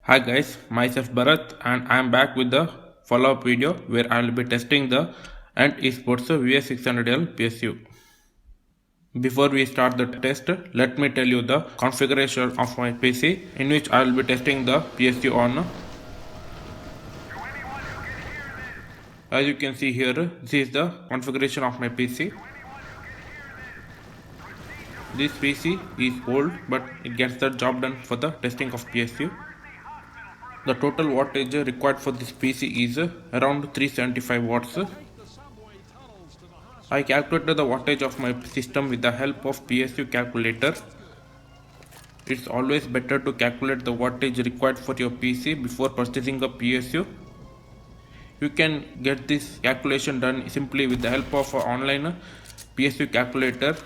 Hi guys, myself Bharat and I am back with the follow-up video where I will be testing the Ant Esports VS600L PSU. Before we start the test, let me tell you the configuration of my PC in which I will be testing the PSU on. As you can see here, this is the configuration of my PC. This PC is old but it gets the job done for the testing of PSU. The total wattage required for this PC is around 375 watts. I calculated the wattage of my system with the help of PSU calculator. It's always better to calculate the wattage required for your PC before purchasing a PSU. You can get this calculation done simply with the help of an online PSU calculator.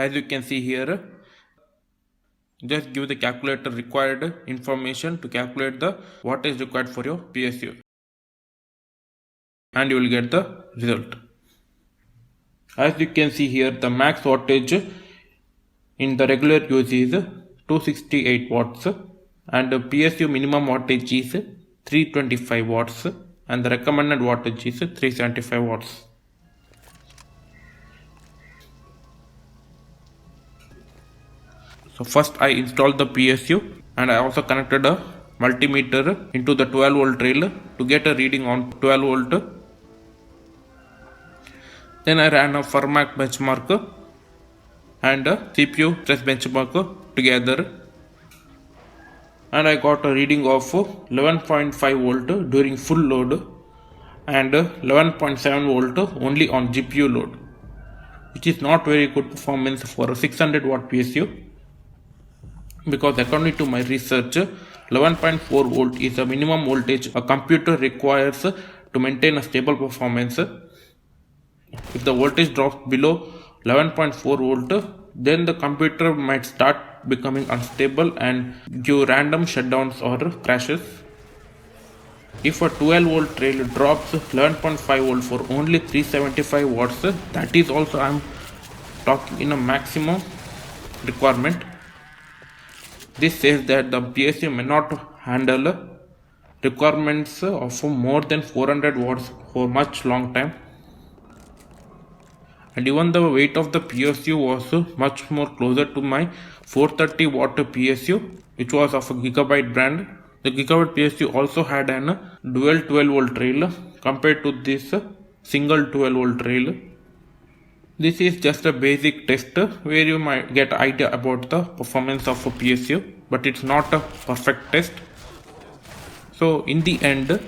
As you can see here, just give the calculator required information to calculate the wattage required for your PSU and you will get the result. As you can see here, the max wattage in the regular use is 268 watts and the PSU minimum wattage is 325 watts and the recommended wattage is 375 watts. So first I installed the PSU and I also connected a multimeter into the 12 volt rail to get a reading on 12 volt. Then I ran a Fermac benchmark and a CPU stress benchmark together and I got a reading of 11.5 volt during full load and 11.7 volt only on GPU load, which is not very good performance for a 600 watt PSU. Because according to my research, 11.4 volt is the minimum voltage a computer requires to maintain a stable performance. If the voltage drops below 11.4 volt, then the computer might start becoming unstable and give random shutdowns or crashes. If a 12 volt rail drops 11.5 volt for only 375 watts, that is also I am talking in a maximum requirement. This says that the PSU may not handle requirements of more than 400 watts for much long time. And even the weight of the PSU was much more closer to my 430 watt PSU, which was of a Gigabyte brand. The Gigabyte PSU also had an dual 12 volt rail compared to this single 12 volt rail. This is just a basic test where you might get idea about the performance of a PSU, but it's not a perfect test. So in the end,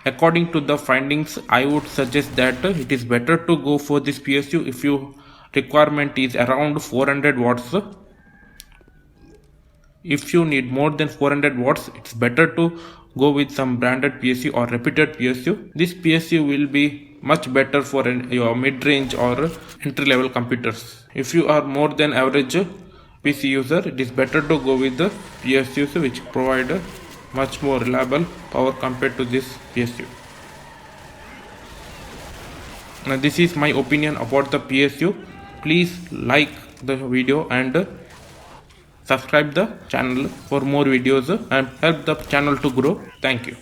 according to the findings, I would suggest that it is better to go for this PSU if your requirement is around 400 watts. If you need more than 400 watts, it's better to go with some branded PSU or repeated PSU. This PSU will be much better for your mid-range or entry-level computers. If you are more than average PC user, it is better to go with the PSUs which provide much more reliable power compared to this PSU. Now this is my opinion about the PSU. Please like the video and subscribe the channel for more videos and help the channel to grow. Thank you.